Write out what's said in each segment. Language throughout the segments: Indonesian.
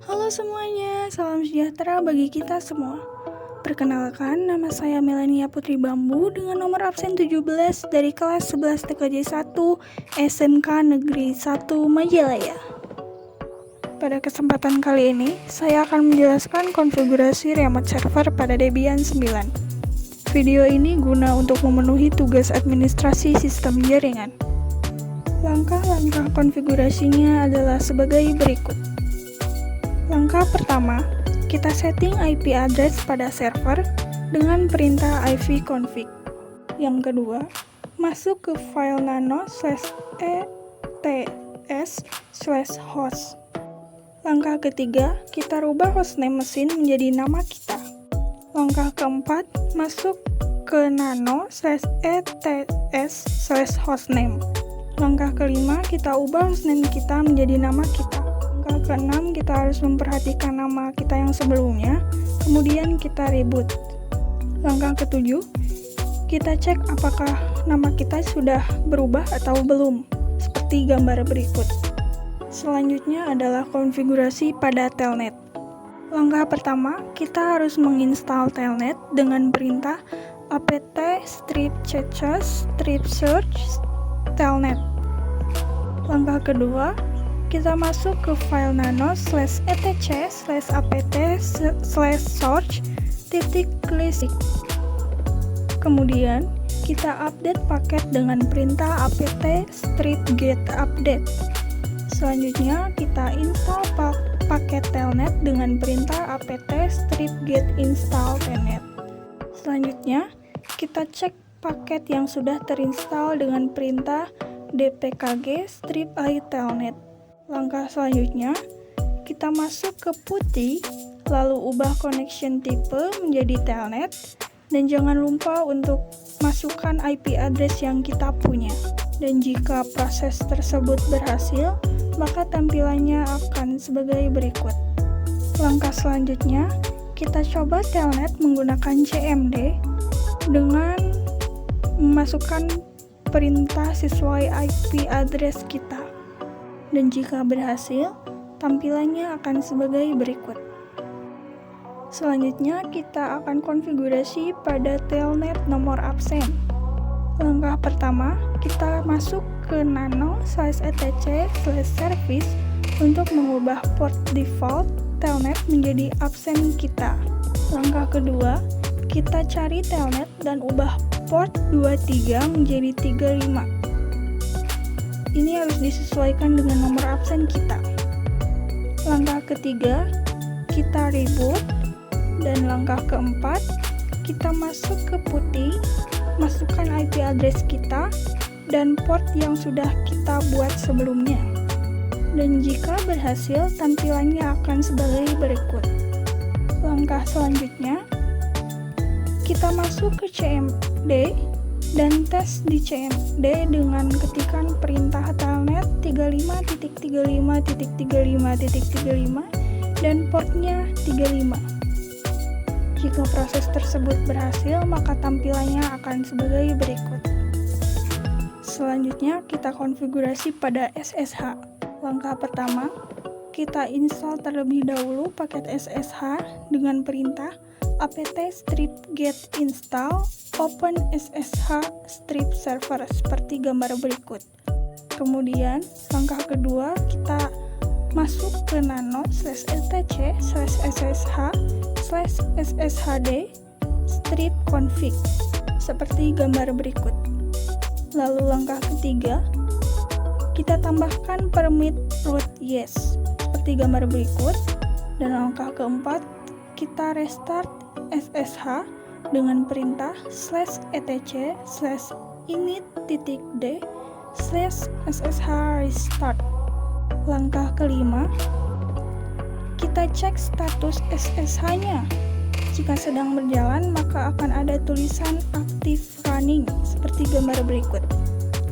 Halo semuanya, salam sejahtera bagi kita semua. Perkenalkan, nama saya Melania Putri Bambu dengan nomor absen 17 dari kelas 11 TKJ 1 SMK Negeri 1 Majalaya. Pada kesempatan kali ini, saya akan menjelaskan konfigurasi remote server pada Debian 9. Video ini guna untuk memenuhi tugas administrasi sistem jaringan. Langkah-langkah konfigurasinya adalah sebagai berikut. Langkah pertama, kita setting IP address pada server dengan perintah ivconfig. Yang kedua, masuk ke file nano/ets/host. Langkah ketiga, kita rubah hostname mesin menjadi nama kita. Langkah keempat, masuk ke nano/ets/hostname. Langkah kelima, kita ubah hostname kita menjadi nama kita. Langkah keenam, kita harus memperhatikan nama kita yang sebelumnya, kemudian kita reboot. Langkah ketujuh, kita cek apakah nama kita sudah berubah atau belum, seperti gambar berikut. Selanjutnya adalah konfigurasi pada telnet. Langkah pertama, kita harus menginstal telnet dengan perintah apt-strip-search telnet. Langkah kedua, kita masuk ke file nano/etc/apt/source.list. Kemudian, kita update paket dengan perintah apt-strip-get-update. Selanjutnya, kita install paket telnet dengan perintah apt-strip-get-install telnet. Selanjutnya, kita cek paket yang sudah terinstall dengan perintah dpkg-i telnet. Langkah selanjutnya, kita masuk ke PuTTY, lalu ubah connection type menjadi telnet, dan jangan lupa untuk masukkan IP address yang kita punya. Dan jika proses tersebut berhasil, maka tampilannya akan sebagai berikut. Langkah selanjutnya, kita coba telnet menggunakan cmd dengan memasukkan perintah sesuai IP address kita. Dan jika berhasil, tampilannya akan sebagai berikut. Selanjutnya, kita akan konfigurasi pada telnet nomor absen. Langkah pertama, kita masuk ke nano/etc/service untuk mengubah port default telnet menjadi absen kita. Langkah kedua, kita cari telnet dan ubah port 23 menjadi 35. Ini harus disesuaikan dengan nomor absen kita. Langkah ketiga, kita reboot. Dan langkah keempat, kita masuk ke PuTTY, masukkan IP address kita dan port yang sudah kita buat sebelumnya. Dan jika berhasil, tampilannya akan sebagai berikut. Langkah selanjutnya, kita masuk ke cmd dan tes di cmd dengan ketikan perintah telnet 35.35.35.35 dan portnya 35. Jika proses tersebut berhasil, maka tampilannya akan sebagai berikut. Selanjutnya, kita konfigurasi pada SSH. Langkah pertama, kita install terlebih dahulu paket SSH dengan perintah apt-strip-get-install open ssh-strip server seperti gambar berikut. Kemudian, langkah kedua, kita masuk ke nano/etc/ssh/sshd-strip config seperti gambar berikut. Lalu langkah ketiga, kita tambahkan permit root yes seperti gambar berikut. Dan langkah keempat, kita restart SSH dengan perintah /etc/init.d/ssh-restart. Langkah kelima, kita cek status SSH-nya. Jika sedang berjalan, maka akan ada tulisan active running seperti gambar berikut.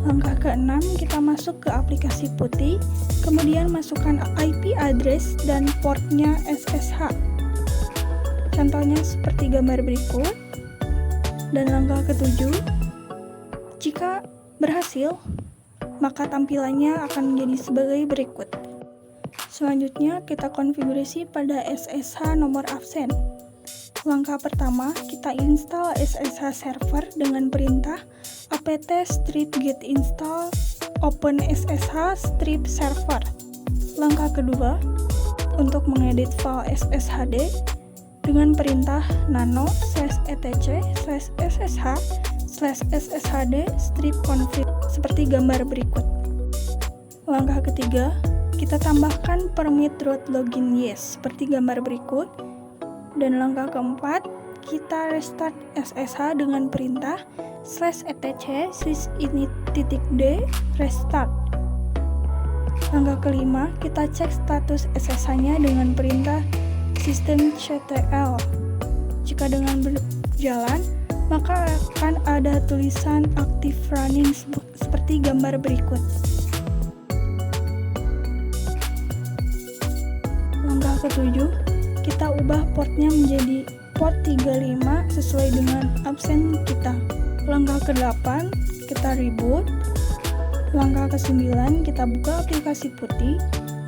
Langkah keenam, kita masuk ke aplikasi PuTTY, kemudian masukkan IP address dan portnya SSH. Contohnya seperti gambar berikut. Dan langkah ketujuh, jika berhasil, maka tampilannya akan menjadi sebagai berikut. Selanjutnya, kita konfigurasi pada SSH nomor absen. Langkah pertama, kita install SSH server dengan perintah apt strip get install open SSH strip server. Langkah kedua, untuk mengedit file SSHD dengan perintah nano/etc/ssh/sshd strip config seperti gambar berikut. Langkah ketiga, kita tambahkan permit root login yes seperti gambar berikut. Dan langkah keempat, kita restart SSH dengan perintah /etc/sysinit.d restart. Langkah kelima, kita cek status SSH-nya dengan perintah systemctl. Jika dengan berjalan, maka akan ada tulisan active running seperti gambar berikut. Langkah ketujuh, kita ubah portnya menjadi port 35 sesuai dengan absen kita. Langkah ke-8, kita reboot. Langkah ke-9, kita buka aplikasi putih,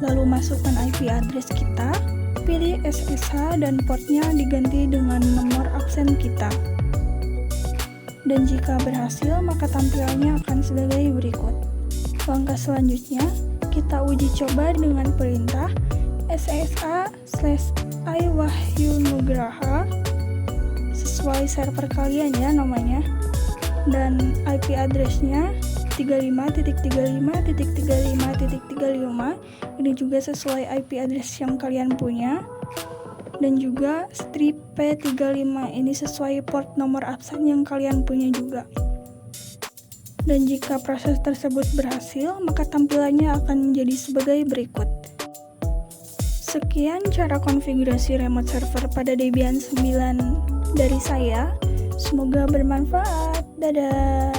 lalu masukkan IP address kita, pilih SSH dan portnya diganti dengan nomor absen kita. Dan jika berhasil, maka tampilannya akan sebagai berikut. Langkah selanjutnya, kita uji coba dengan perintah SSH/iWahyunugraha sesuai server kalian ya namanya, dan IP address-nya 35.35.35.35. Ini juga sesuai IP address yang kalian punya. Dan juga strip P35 ini sesuai port nomor absen yang kalian punya juga. Dan jika proses tersebut berhasil, maka tampilannya akan menjadi sebagai berikut. Sekian cara konfigurasi remote server pada Debian 9 dari saya. Semoga bermanfaat. Dadah.